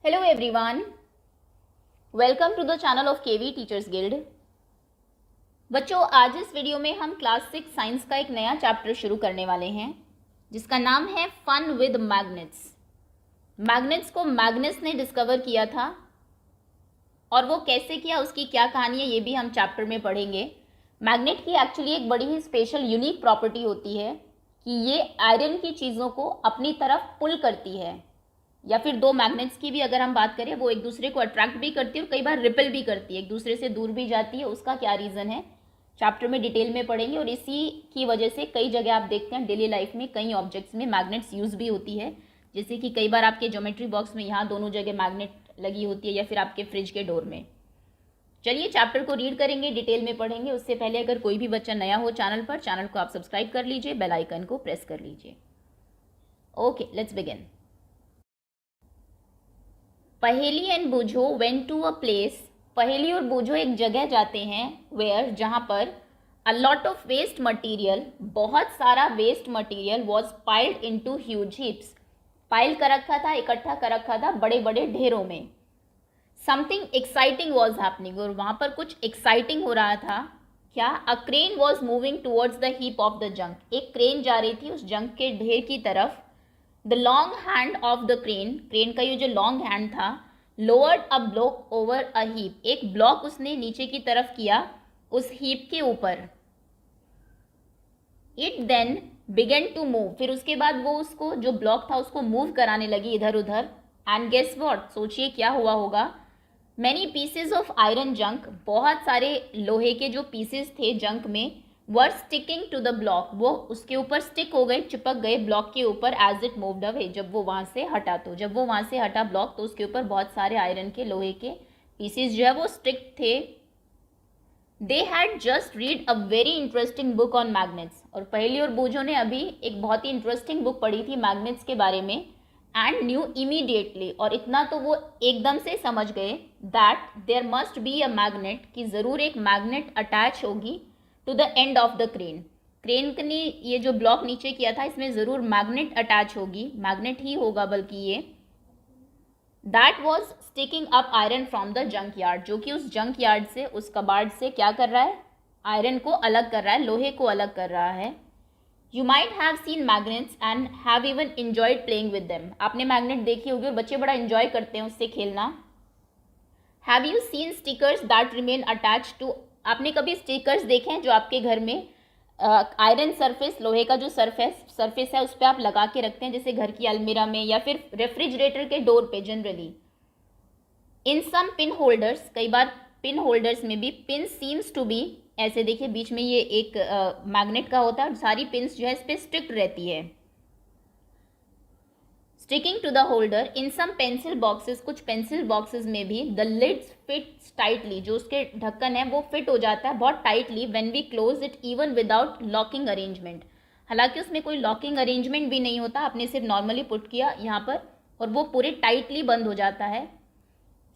Hello everyone, welcome to the channel of KV Teachers Guild। बच्चों, आज इस video में हम क्लास 6 साइंस का एक नया चैप्टर शुरू करने वाले हैं जिसका नाम है फन विद मैग्नेट्स। मैग्नेट्स को मैग्नस ने डिस्कवर किया था और वो कैसे किया, उसकी क्या कहानी है, ये भी हम चैप्टर में पढ़ेंगे। मैग्नेट की एक्चुअली एक बड़ी ही स्पेशल यूनिक प्रॉपर्टी होती है कि ये आयरन की चीज़ों को अपनी तरफ पुल करती है, या फिर दो मैग्नेट्स की भी अगर हम बात करें, वो एक दूसरे को अट्रैक्ट भी करती है और कई बार रिपेल भी करती है, एक दूसरे से दूर भी जाती है। उसका क्या रीज़न है चैप्टर में डिटेल में पढ़ेंगे। और इसी की वजह से कई जगह आप देखते हैं डेली लाइफ में कई ऑब्जेक्ट्स में मैग्नेट्स यूज़ भी होती है, जैसे कि कई बार आपके ज्योमेट्री बॉक्स में यहाँ दोनों जगह मैग्नेट लगी होती है, या फिर आपके फ्रिज के डोर में। चलिए चैप्टर को रीड करेंगे, डिटेल में पढ़ेंगे। उससे पहले अगर कोई भी बच्चा नया हो चैनल पर, चैनल को आप सब्सक्राइब कर लीजिए, बेल आइकन को प्रेस कर लीजिए। Okay, let's begin. Paheli and Boojho went to a place. Paheli और बूझो एक जगह जाते हैं वेयर, जहाँ पर a lot of waste material, बहुत सारा waste material was piled into huge heaps. Pile कर रखा था, इकट्ठा कर रखा था बड़े बड़े ढेरों में। समथिंग एक्साइटिंग वॉज हैपनिंग, और वहाँ पर कुछ एक्साइटिंग हो रहा था। क्या? A crane was moving towards the heap of the junk. एक क्रेन जा रही थी उस जंक के ढेर की तरफ। The long hand of the crane, crane का ये जो लॉन्ग हैंड था, lowered a block over a heap, एक ब्लॉक उसने नीचे की तरफ किया उस हीप के ऊपर। It then began to move, फिर उसके बाद वो उसको जो ब्लॉक था उसको मूव कराने लगी इधर उधर। एंड गेस व्हाट, सोचिए क्या हुआ होगा। Many pieces of iron junk, बहुत सारे लोहे के जो पीसेस थे जंक में, वर स्टिकिंग टू द ब्लॉक, वो उसके ऊपर स्टिक हो गए, चिपक गए ब्लॉक के ऊपर। एज इट मूव्ड अवे, जब वो वहाँ से हटा, तो जब वो वहाँ से हटा ब्लॉक, तो उसके ऊपर बहुत सारे आयरन के लोहे के पीसेस जो है वो स्टिक थे। They had just read a very interesting book on magnets, और पहेली और बूझो ने अभी एक बहुत ही इंटरेस्टिंग बुक पढ़ी थी मैग्नेट्स के बारे में। एंड न्यू इमीडिएटली, और इतना तो वो एकदम से समझ गए, that there must be a magnet, कि ज़रूर एक मैग्नेट अटैच होगी to the end of the crane. Crane ने ये जो ब्लॉक नीचे किया था, इसमें ज़रूर मैग्नेट अटैच होगी, मैग्नेट ही होगा बल्कि ये। That was sticking up iron from the junkyard, जो कि उस जंक यार्ड से, उस कबाड़ से क्या कर रहा है, आयरन को अलग कर रहा है, लोहे को अलग कर रहा है। You might have seen magnets and have even enjoyed playing with them, आपने मैग्नेट देखी होगी और बच्चे बड़ा इंजॉय करते हैं उससे खेलना। Have you seen stickers that remain attach to, आपने कभी स्टिकर्स देखे हैं जो आपके घर में आयरन सरफेस, लोहे का जो सरफेस है उस पर आप लगा के रखते हैं, जैसे घर की अलमीरा में या फिर रेफ्रिजरेटर के डोर पे जनरली। इन सम पिन होल्डर्स, कई बार पिन होल्डर्स में भी पिन सीम्स टू बी, ऐसे देखिए बीच में ये एक मैग्नेट का होता है और सारी पिन्स जो है इस पर स्टिक्ड रहती है, sticking to the holder. In some pencil boxes, कुछ पेंसिल बॉक्सेस में भी द लिड्स फिट्स टाइटली, जो उसके ढक्कन है वो फिट हो जाता है बहुत tightly, when we close it even without locking arrangement, हालांकि उसमें कोई लॉकिंग अरेंजमेंट भी नहीं होता, आपने सिर्फ नॉर्मली पुट किया यहाँ पर और वो पूरे टाइटली बंद हो जाता है।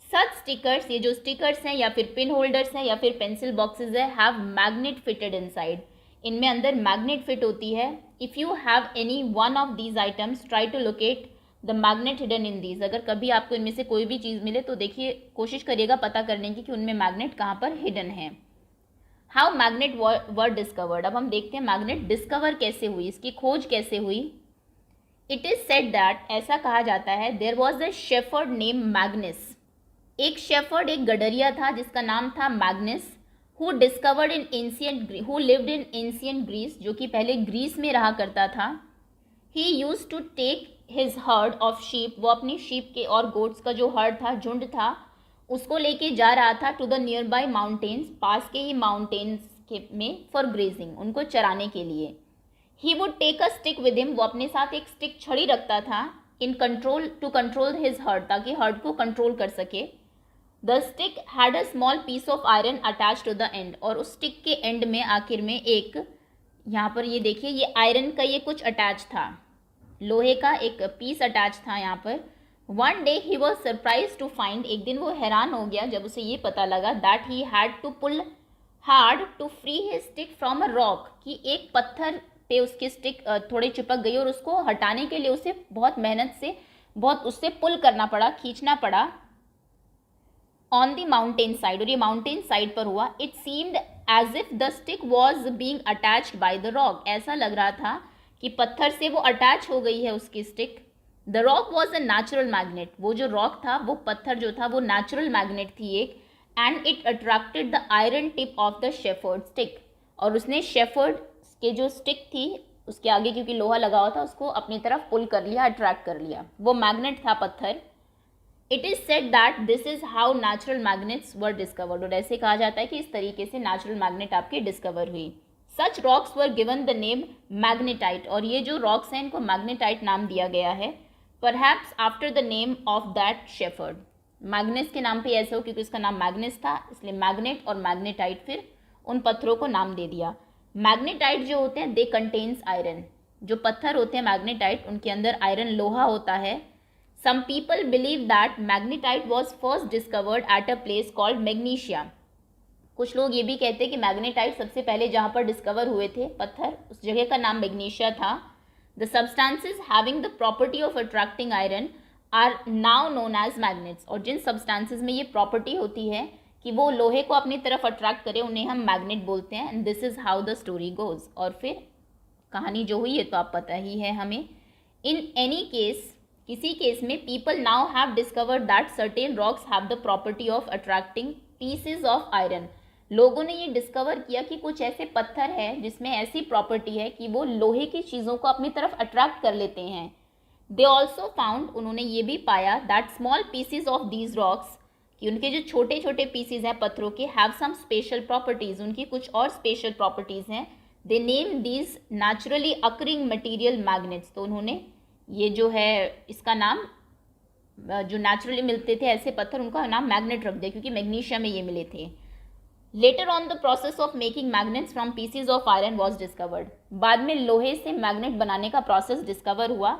सच स्टिकर्स, ये जो स्टिकर्स हैं या फिर पिन होल्डर्स हैं या फिर पेंसिल बॉक्सेस है, हैव मैग्नेट फिटेड इनसाइड, इनमें अंदर मैग्नेट फिट होती है। If you have any one of these items, try to locate the magnet hidden in these, अगर कभी आपको इनमें से कोई भी चीज़ मिले तो देखिए, कोशिश करिएगा पता करने की कि उनमें मैग्नेट कहाँ पर हिडन है। हाउ मैग्नेट वर डिस्कवर्ड, अब हम देखते हैं मैग्नेट डिस्कवर कैसे हुई, इसकी खोज कैसे हुई। इट इज सेड दैट, ऐसा कहा जाता है, there was a shepherd name Magnus, एक शेफर्ड, एक गडरिया था जिसका नाम था मैग्नस, who discovered in ancient, who lived in ancient Greece, जो कि पहले ग्रीस में रहा करता था। He use to take his herd of sheep, वो अपनी शीप के और गोट्स का जो हर्ड था, झुंड था, उसको लेके जा रहा था to the nearby mountains, पास के ही माउंटेन्स के में, फॉर ग्रेजिंग, उनको चराने के लिए। He would take a stick with him, वो अपने साथ एक स्टिक छड़ी रखता था, in control, to control his herd, ताकि हर्ड को कंट्रोल कर सके। The stick had a small piece of iron attach to the end, और उस स्टिक के एंड में, आखिर में एक, यहाँ पर ये देखिए, ये आयरन का ये कुछ अटैच था, लोहे का एक पीस अटैच था यहाँ पर। One day he was surprise to find, एक दिन वो हैरान हो गया जब उसे ये पता लगा, that he had to pull hard to free his stick from a rock, कि एक पत्थर पे उसकी स्टिक थोड़ी चिपक गई और उसको हटाने के लिए उसे बहुत मेहनत से बहुत उससे पुल करना पड़ा, खींचना पड़ा ऑन द माउंटेन साइड, और ये माउंटेन साइड पर हुआ. It seemed as if the stick was being attached by the rock. ऐसा लग रहा था कि पत्थर से वो अटैच हो गई है उसकी stick. The rock was a natural magnet. वो जो रॉक था, वो पत्थर जो था, वो नेचुरल मैग्नेट थी एक. And it attracted the iron tip of the shepherd stick. और उसने शेफर्ड के जो स्टिक थी उसके आगे, क्योंकि लोहा लगा हुआ था, उसको अपनी तरफ पुल कर लिया, अट्रैक्ट कर लिया. वो मैग्नेट था पत्थर. It is said that this is how natural magnets were discovered. और ऐसे कहा जाता है कि इस तरीके से नेचुरल मैग्नेट आपकी डिस्कवर हुई. Such rocks were given the name magnetite. और ये जो रॉक्स हैं इनको मैग्नेटाइट नाम दिया गया है, perhaps after the name of that shepherd. मैग्नेस के नाम पे ऐसे हो क्योंकि उसका नाम मैग्नेस था, इसलिए मैग्नेट और मैग्नेटाइट फिर उन पत्थरों को नाम दे दिया. मैग्नेटाइट जो होते हैं दे कंटेन्स आयरन. जो पत्थर होते हैं मैग्नेटाइट, उनके अंदर आयरन, लोहा होता है. Some people believe that magnetite was first discovered at a place called Magnesia. कुछ लोग ये भी कहते हैं कि मैग्नेटाइट सबसे पहले जहाँ पर डिस्कवर हुए थे पत्थर, उस जगह का नाम मैग्नीशिया था. The substances having the property of attracting iron are now known as magnets. और जिन substances में ये प्रॉपर्टी होती है कि वो लोहे को अपनी तरफ अट्रैक्ट करे, उन्हें हम मैग्नेट बोलते हैं. And this is how the story goes. और फिर कहानी जो हुई है तो आप पता ही है हमें. इन एनी केस, किसी केस में, people now have discovered that certain rocks have the property of attracting pieces of iron. लोगों ने ये डिस्कवर किया कि कुछ ऐसे पत्थर हैं जिसमें ऐसी प्रॉपर्टी है कि वो लोहे की चीज़ों को अपनी तरफ अट्रैक्ट कर लेते हैं. दे ऑल्सो फाउंड, उन्होंने ये भी पाया, that small pieces of these rocks, कि उनके जो छोटे छोटे पीसेज हैं पत्थरों के, हैव सम स्पेशल प्रॉपर्टीज़. उनकी कुछ और स्पेशल प्रॉपर्टीज़ हैं. They name these naturally occurring material magnets. तो उन्होंने ये जो है इसका नाम, जो नेचुरली मिलते थे ऐसे पत्थर, उनका नाम मैग्नेट रख दिया क्योंकि मैग्नीशिया में ये मिले थे. Later on the process of making magnets from pieces of iron was discovered. बाद में लोहे से मैग्नेट बनाने का प्रोसेस डिस्कवर हुआ.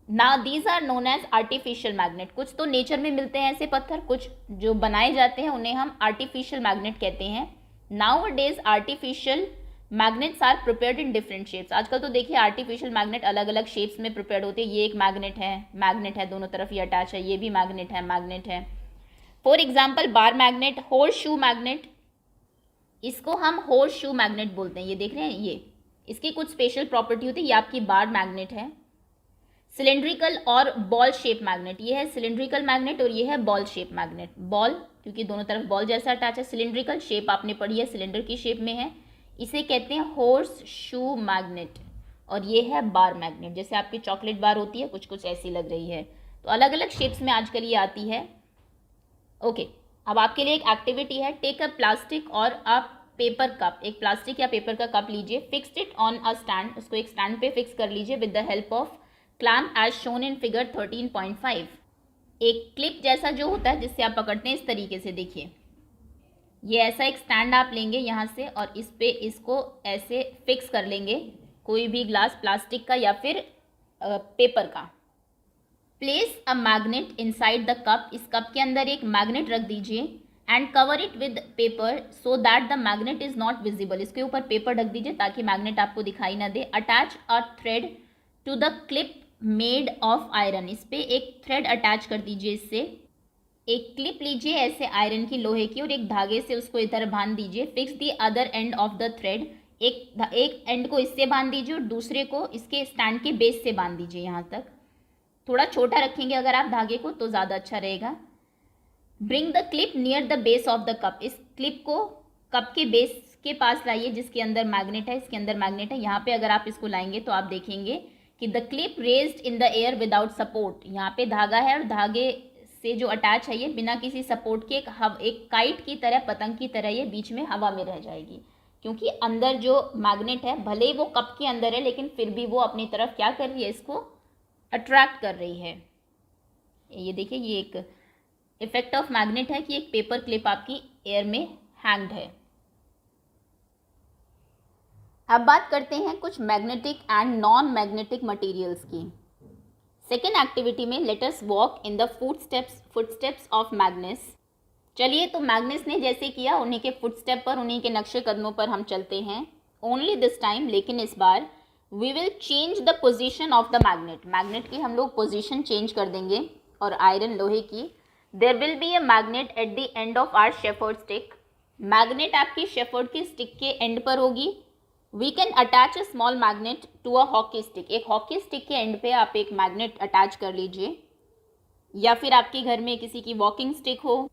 ना these are known as artificial magnet. कुछ तो नेचर में मिलते हैं ऐसे पत्थर, कुछ जो बनाए जाते हैं उन्हें हम आर्टिफिशियल मैग्नेट कहते हैं. Nowadays artificial magnets are prepared in different shapes. आजकल तो देखिए आर्टिफिशियल मैग्नेट अलग अलग शेप्स में प्रिपेयर्ड होते हैं. ये एक मैग्नेट है, दोनों तरफ ये अटैच है. ये भी मैग्नेट है. For example bar magnet, horse shoe magnet, इसको हम हॉर्स शू मैग्नेट बोलते हैं. ये देख रहे हैं, ये इसकी कुछ स्पेशल प्रॉपर्टी होती है. ये आपकी बार मैग्नेट है. सिलेंड्रिकल और बॉल शेप मैग्नेट, ये है सिलेंड्रिकल मैग्नेट और ये है बॉल शेप मैग्नेट. बॉल क्योंकि दोनों तरफ बॉल जैसा अटैच है. सिलेंड्रिकल शेप आपने पढ़ी है, सिलेंडर की शेप में है, इसे कहते हैं हॉर्स शू मैग्नेट. और ये है बार मैग्नेट, जैसे आपकी चॉकलेट बार होती है, कुछ कुछ ऐसी लग रही है. तो अलग अलग शेप्स में आजकल ये आती है. ओके, अब आपके लिए एक एक्टिविटी है. टेक अ प्लास्टिक और अ पेपर कप. एक प्लास्टिक या पेपर का कप लीजिए. Fixed it on a stand. उसको एक स्टैंड पे फिक्स कर लीजिए with the help of clamp as shown in figure 13.5. एक क्लिप जैसा जो होता है जिससे आप पकड़ते हैं, इस तरीके से देखिए. ये ऐसा एक स्टैंड आप लेंगे यहाँ से और इस पे इसको ऐसे फिक्स कर लेंगे, कोई भी ग्लास प्लास्टिक का या फिर पेपर का. Place a magnet inside the cup. इस कप के अंदर एक मैग्नेट रख दीजिए. And cover it with paper so that the magnet is not visible. इसके ऊपर पेपर ढक दीजिए ताकि मैग्नेट आपको दिखाई ना दे. Attach a thread to the clip made of iron. इस पे एक थ्रेड अटैच कर दीजिए. इससे एक क्लिप लीजिए ऐसे आयरन की, लोहे की, और एक धागे से उसको इधर बांध दीजिए. Fix the other and of the thread. एक एंड को इससे बांध दीजिए और दूसरे को इसके स्टैंड के बेस से बांध दीजिए. यहाँ तक थोड़ा छोटा रखेंगे अगर आप धागे को तो ज़्यादा अच्छा रहेगा. Bring the clip near the base of the cup. इस क्लिप को कप के बेस के पास लाइए जिसके अंदर मैग्नेट है. इसके अंदर मैग्नेट है. यहाँ पे अगर आप इसको लाएंगे तो आप देखेंगे कि the clip raised in the air without support. यहाँ पे धागा है और धागे से जो अटैच है ये बिना किसी सपोर्ट के एक काइट की तरह, पतंग की तरह ये बीच में हवा में रह जाएगी. क्योंकि अंदर जो मैग्नेट है, भले ही वो कप के अंदर है, लेकिन फिर भी वो अपनी तरफ क्या कर रही है, इसको अट्रैक्ट कर रही है. ये देखिए, ये एक इफेक्ट ऑफ मैग्नेट है कि एक पेपर क्लिप आपकी एयर में हैंग्ड है. अब बात करते हैं कुछ magnetic and non magnetic materials की. सेकेंड एक्टिविटी में let us walk in the footsteps of मैग्नेस. चलिए, तो मैग्नेस ने जैसे किया उन्हीं के फुटस्टेप पर, उन्हीं के नक्शे कदमों पर हम चलते हैं. ओनली दिस टाइम, लेकिन इस बार we will change the position of the magnet, magnet की हम लोग पोजिशन चेंज कर देंगे, और आयरन लोहे की। There will be a magnet at the end of our shepherd stick, magnet आपकी शेफर्ड की स्टिक के एंड पर होगी। We can attach a small magnet to a hockey stick, एक हॉकी स्टिक के एंड पे आप एक मैग्नेट अटैच कर लीजिए, या फिर आपके घर में किसी की वॉकिंग स्टिक हो,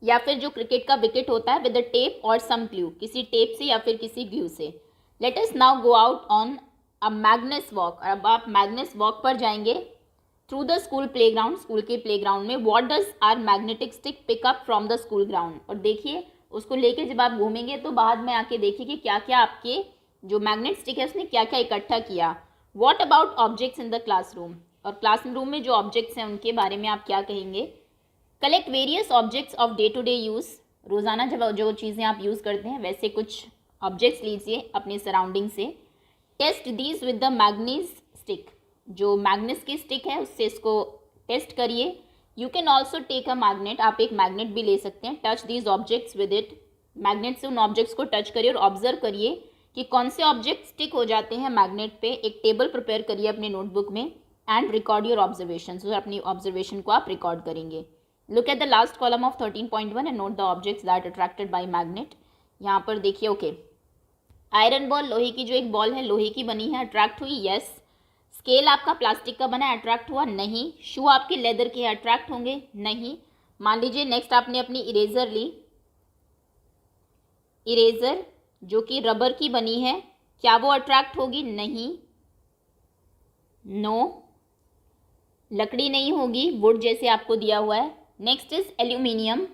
या फिर जो क्रिकेट का विकेट होता है विद द टेप और सम ग्लू, किसी टेप से या फिर किसी ग्लू से। Let us now go out on a magnet walk, अब आप मैग्नेस वॉक पर जाएंगे through the school playground, school के प्लेग्राउंड में। What does our magnetic stick pick up from the school ground, और देखिए उसको लेके जब आप घूमेंगे तो बाद में आके देखिए कि क्या क्या आपके जो मैग्नेट स्टिक है उसने क्या क्या इकट्ठा किया। What about objects in the classroom, और क्लासरूम में जो ऑब्जेक्ट्स हैं उनके बारे में आप क्या कहेंगे। Collect various objects of day to day use, रोज़ाना जब जो चीज़ें आप यूज़ करते हैं वैसे कुछ ऑब्जेक्ट्स लीजिए अपने सराउंडिंग से। Test these with the magnet stick, जो मैग्नेस की स्टिक है उससे इसको टेस्ट करिए। You can also take a magnet, आप एक मैग्नेट भी ले सकते हैं। Touch these objects with it, magnet से उन ऑब्जेक्ट्स को टच करिए और ऑब्जर्व करिए कि कौन से ऑब्जेक्ट स्टिक हो जाते हैं मैग्नेट पे। एक टेबल प्रिपेयर करिए अपने नोटबुक में एंड रिकॉर्ड योर ऑब्जर्वेशन, और अपनी ऑब्जर्वेशन को आप रिकॉर्ड करेंगे। Look at the last column of 13.1 and note the objects that attracted by magnet. यहाँ पर देखिए, ओके, आयरन बॉल लोहे की जो एक बॉल है लोहे की बनी है, अट्रैक्ट हुई, यस। स्केल आपका प्लास्टिक का बना है, अट्रैक्ट हुआ, नहीं। शू आपके लेदर के हैं, अट्रैक्ट होंगे, नहीं। मान लीजिए नेक्स्ट आपने अपनी इरेजर ली, इरेजर जो कि रबर की बनी है, क्या वो अट्रैक्ट होगी, नहीं, नो। लकड़ी नहीं होगी, वुड जैसे आपको दिया हुआ है। नेक्स्ट इज एल्यूमिनियम,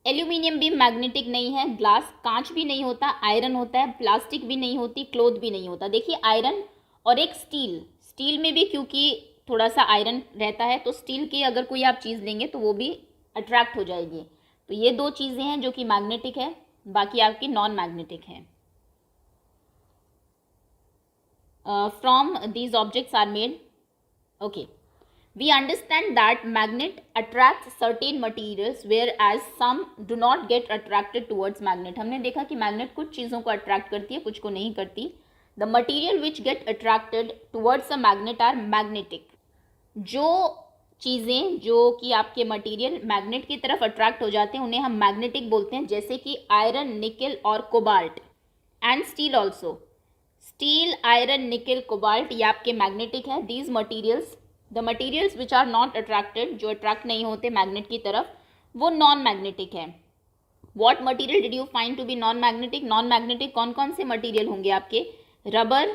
एल्यूमिनियम भी मैग्नेटिक नहीं है। ग्लास, कांच भी नहीं होता, आयरन होता है। प्लास्टिक भी नहीं होती, क्लोथ भी नहीं होता। देखिए आयरन और एक स्टील, स्टील में भी क्योंकि थोड़ा सा आयरन रहता है तो स्टील की अगर कोई आप चीज़ लेंगे तो वो भी अट्रैक्ट हो जाएगी। तो ये दो चीज़ें हैं जो कि मैग्नेटिक है, बाकी आपकी नॉन मैग्नेटिक है। From these objects are made, okay. We understand that magnet attracts certain materials whereas some do not get attracted towards magnet. हमने देखा कि मैग्नेट कुछ चीज़ों को अट्रैक्ट करती है, कुछ को नहीं करती। The material which get attracted towards a magnet are magnetic. जो चीज़ें जो कि आपके मटेरियल मैग्नेट की तरफ अट्रैक्ट हो जाते हैं उन्हें हम मैग्नेटिक बोलते हैं, जैसे कि आयरन, निकल और cobalt and steel also. Steel, iron, nickel, cobalt ये आपके मैग्नेटिक है। These materials, the materials which are not attracted, जो अट्रैक्ट नहीं होते मैग्नेट की तरफ, वो नॉन मैग्नेटिक है। What material did you find to be non magnetic, non magnetic कौन कौन से मटीरियल होंगे आपके, रबर,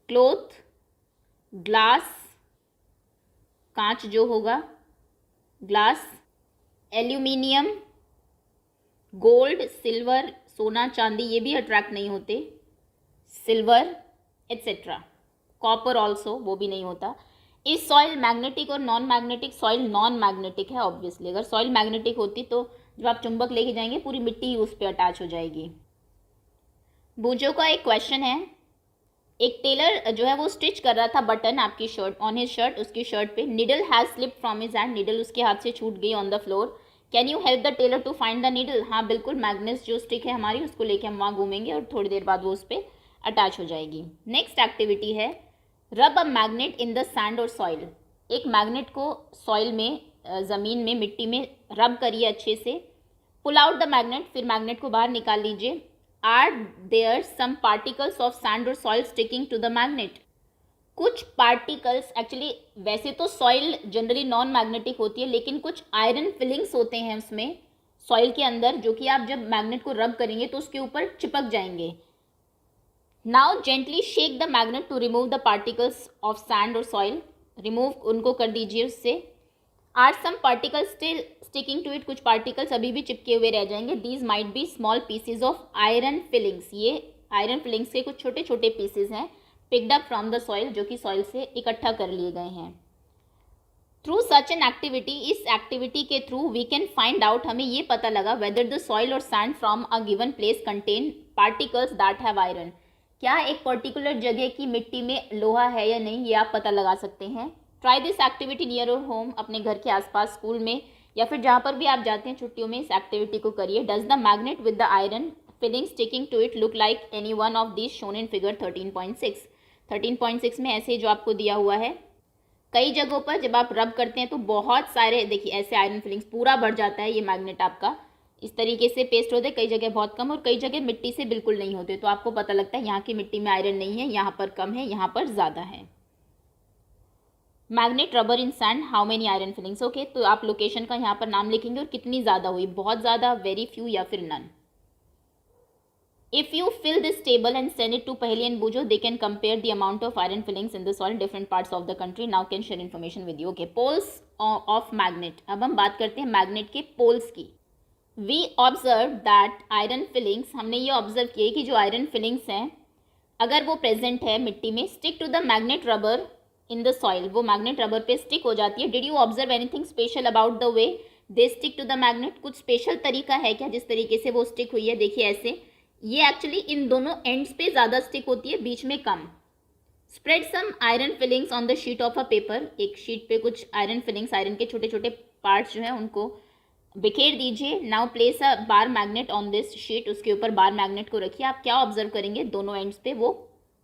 क्लोथ, ग्लास, कांच जो होगा, ग्लास, एल्यूमिनियम, गोल्ड, सिल्वर, सोना चांदी ये भी अट्रैक्ट नहीं होते, सिल्वर एट्सेट्रा, कॉपर ऑल्सो वो भी नहीं होता। इस सॉइल मैग्नेटिक और non magnetic, soil non magnetic है ऑब्वियसली। अगर सॉइल मैग्नेटिक होती तो जब आप चुंबक लेके जाएंगे पूरी मिट्टी ही उस पर अटैच हो जाएगी। बूझो का एक क्वेश्चन है, एक टेलर जो है वो स्टिच कर रहा था बटन आपकी शर्ट, ऑन हिज शर्ट, उसकी शर्ट पे। Needle has slip from his hand, needle उसके हाथ से छूट गई on the floor. Can you help the tailor to find the needle, हाँ बिल्कुल, मैग्नेस जो स्टिक है हमारी उसको लेके हम वहाँ घूमेंगे और थोड़ी देर बाद वो उस पर अटैच हो जाएगी। नेक्स्ट एक्टिविटी है rub a magnet in the sand और सॉइल, एक मैग्नेट को सॉइल में, ज़मीन में, मिट्टी में रब करिए अच्छे से। पुल आउट द मैग्नेट, फिर मैग्नेट को बाहर निकाल लीजिए। Are there some particles of sand और soil sticking to the magnet, कुछ पार्टिकल्स, एक्चुअली वैसे तो सॉइल जनरली नॉन मैग्नेटिक होती है लेकिन कुछ आयरन फिलिंग्स होते हैं उसमें सॉइल के अंदर, जो कि आप जब मैग्नेट को रब करेंगे तो उसके ऊपर चिपक जाएंगे। Now gently shake the magnet to remove the particles of sand और सॉइल, रिमूव उनको कर दीजिए उससे। Are some particles still sticking to it, कुछ पार्टिकल्स अभी भी चिपके हुए रह जाएंगे। These might be small pieces of iron filings, ये आयरन फिलिंग्स के कुछ छोटे छोटे पीसेज हैं picked up from the soil, जो कि सॉइल से इकट्ठा कर लिए गए हैं। थ्रू सच एन एक्टिविटी, इस एक्टिविटी के through we can find out, हमें ये पता लगा वेदर द सॉइल और sand from a given place contain particles that have iron, क्या एक पर्टिकुलर जगह की मिट्टी में लोहा है या नहीं, ये आप पता लगा सकते हैं। Try this activity near your home, अपने घर के आसपास, स्कूल में या फिर जहाँ पर भी आप जाते हैं छुट्टियों में इस एक्टिविटी को करिए। Does the magnet with the iron filing sticking to it look like any one of this shown in figure 13.6, 13.6 में ऐसे जो आपको दिया हुआ है, कई जगहों पर जब आप रब करते हैं तो बहुत सारे, देखिए ऐसे आयरन फिलिंग्स पूरा भर जाता है ये मैग्नेट आपका, इस तरीके से पेस्ट होते हैं, कई जगह बहुत कम और कई जगह मिट्टी से बिल्कुल नहीं होते, तो आपको पता लगता है यहाँ की मिट्टी में आयरन नहीं है, यहाँ पर कम है, यहाँ पर ज़्यादा है। Magnet rubber in sand, how many iron filings, okay, तो आप लोकेशन का यहाँ पर नाम लिखेंगे और कितनी ज़्यादा हुई, बहुत ज़्यादा, वेरी फ्यू या फिर none. If you fill this table and send it to Paheli and Bujo, they can compare the amount of iron fillings in the soil in different parts of the country. Now can share information with you. Okay, poles of magnet. अब हम बात करते हैं magnet के poles की। We observed that iron fillings, हमने ये observe किया कि जो आयरन फिलिंग्स हैं अगर वो प्रेजेंट है मिट्टी में, stick to the magnet rubber in the soil, वो मैग्नेट रबर पे स्टिक हो जाती है। Did you observe anything special about the way they stick to the magnet, कुछ स्पेशल तरीका है क्या जिस तरीके से वो स्टिक हुई है? देखिए ऐसे, ये एक्चुअली इन दोनों एंड्स पे ज़्यादा स्टिक होती है, बीच में कम। Spread some iron filings on the sheet of a paper, एक शीट पे कुछ आयरन फिलिंग्स, आयरन के छोटे छोटे पार्ट्स जो हैं उनको बिखेर दीजिए। Now place a bar magnet on this sheet, उसके ऊपर बार मैग्नेट को रखिए। आप क्या ऑब्जर्व करेंगे, दोनों एंड्स पे वो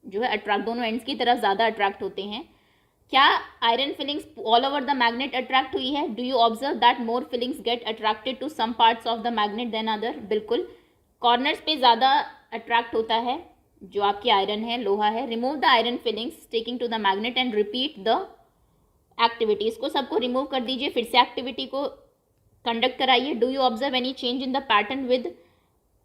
जो है अट्रैक्ट, दोनों एंड्स की तरफ ज़्यादा अट्रैक्ट होते हैं। क्या iron filings all over the magnet attract हुई है? Do you observe that more filings get attracted to some parts of the magnet than other? बिल्कुल, कॉर्नर्स पे ज़्यादा अट्रैक्ट होता है जो आपकी आयरन है, लोहा है। Remove the iron filings sticking to the magnet and repeat the activity, इसको सबको रिमूव कर दीजिए, फिर से एक्टिविटी को कंडक्ट कराइए। Do you observe any change in the pattern with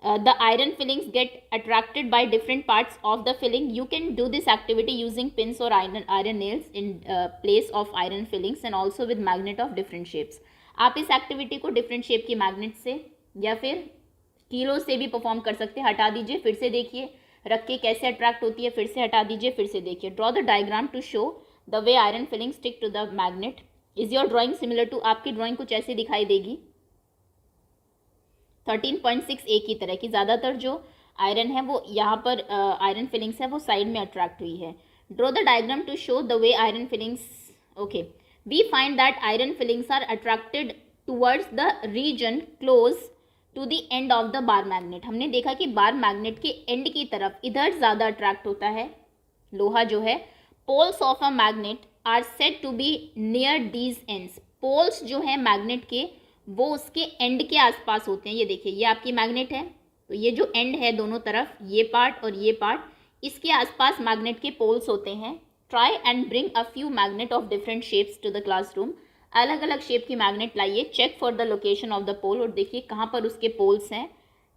the iron filings get attracted by different parts of the filing? You can do this activity using pins और iron nails in place of iron filings and also with magnet of different shapes. आप इस activity को different shape की magnet से या फिर कीलों से भी परफॉर्म कर सकते हैं। हटा दीजिए, फिर से देखिए, रख के कैसे अट्रैक्ट होती है, फिर से हटा दीजिए, फिर से देखिए। Draw the diagram to show the way iron filing stick to the magnet. Is your drawing similar to, आपकी ड्राइंग कुछ ऐसे दिखाई देगी 13.6 ए की तरह की। ज़्यादातर जो आयरन है वो यहाँ पर आयरन फिलिंग्स है वो साइड में अट्रैक्ट हुई है। Draw the diagram to show the way iron filings, okay, we find that iron filings are attracted towards the region close to the end of the bar magnet. हमने देखा कि bar magnet के and की तरफ इधर ज़्यादा attract होता है लोहा जो है। Poles of a magnet are said to be near these ends, poles जो है मैग्नेट के वो उसके एंड के आसपास होते हैं। ये देखिए, ये आपकी मैग्नेट है, तो ये जो एंड है दोनों तरफ, ये पार्ट और ये पार्ट, इसके आसपास मैग्नेट के पोल्स होते हैं। Try and bring a few magnet of different shapes to the classroom, अलग अलग शेप की मैग्नेट लाइए। Check for the location of the pole, और देखिए कहाँ पर उसके पोल्स हैं।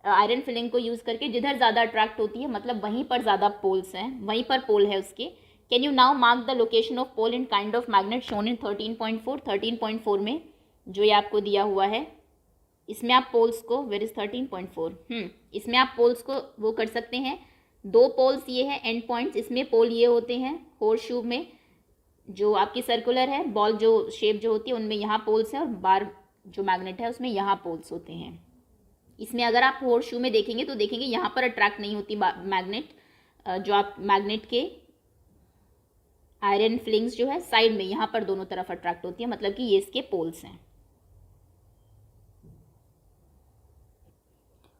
आयरन फिलिंग को यूज़ करके जिधर ज़्यादा अट्रैक्ट होती है मतलब वहीं पर ज़्यादा पोल्स हैं, वहीं पर पोल है उसके। Can you now mark the location of pole in kind of magnet shown in 13.4? 13.4 में जो ये आपको दिया हुआ है, इसमें आप पोल्स को, वेर इज 13.4, इसमें आप पोल्स को वो कर सकते हैं। दो पोल्स ये हैं एंड पॉइंट्स, इसमें पोल ये होते हैं। होर्स शू में जो आपकी सर्कुलर है, बॉल जो शेप जो होती है उनमें यहाँ पोल्स हैं, और बार जो मैग्नेट है उसमें यहाँ पोल्स होते हैं। इसमें अगर आप होर्स शू में देखेंगे तो देखेंगे यहाँ पर अट्रैक्ट नहीं होती मैग्नेट, जो आप मैग्नेट के आयरन फिलिंग्स जो है साइड में यहाँ पर दोनों तरफ अट्रैक्ट होती है, मतलब कि ये इसके पोल्स हैं।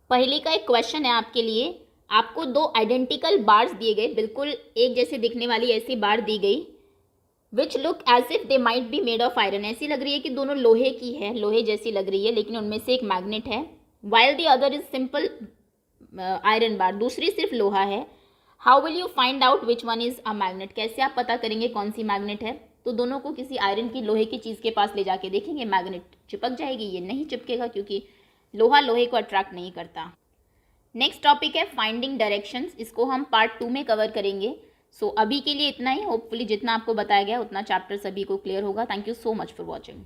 पहले का एक क्वेश्चन है आपके लिए, आपको दो आइडेंटिकल बार्स दिए गए, बिल्कुल एक जैसे दिखने वाली ऐसी बार दी गई, which look as if they might be made of iron, ऐसी लग रही है कि दोनों लोहे की है, लोहे जैसी लग रही है, लेकिन उनमें से एक मैग्नेट है। While the other is simple iron bar, दूसरी सिर्फ लोहा है। How will you find out which one is a magnet, कैसे आप पता करेंगे कौन सी मैग्नेट है? तो दोनों को किसी आयरन की, लोहे की चीज़ के पास ले जाके देखेंगे, मैग्नेट चिपक जाएगी। ये नहीं चिपकेगा क्योंकि लोहा लोहे को अट्रैक्ट नहीं करता। नेक्स्ट टॉपिक है फाइंडिंग डायरेक्शंस, इसको हम पार्ट 2 में कवर करेंगे। सो अभी के लिए इतना ही, होपफुली जितना आपको बताया गया उतना चैप्टर सभी को क्लियर होगा। Thank you so much for watching.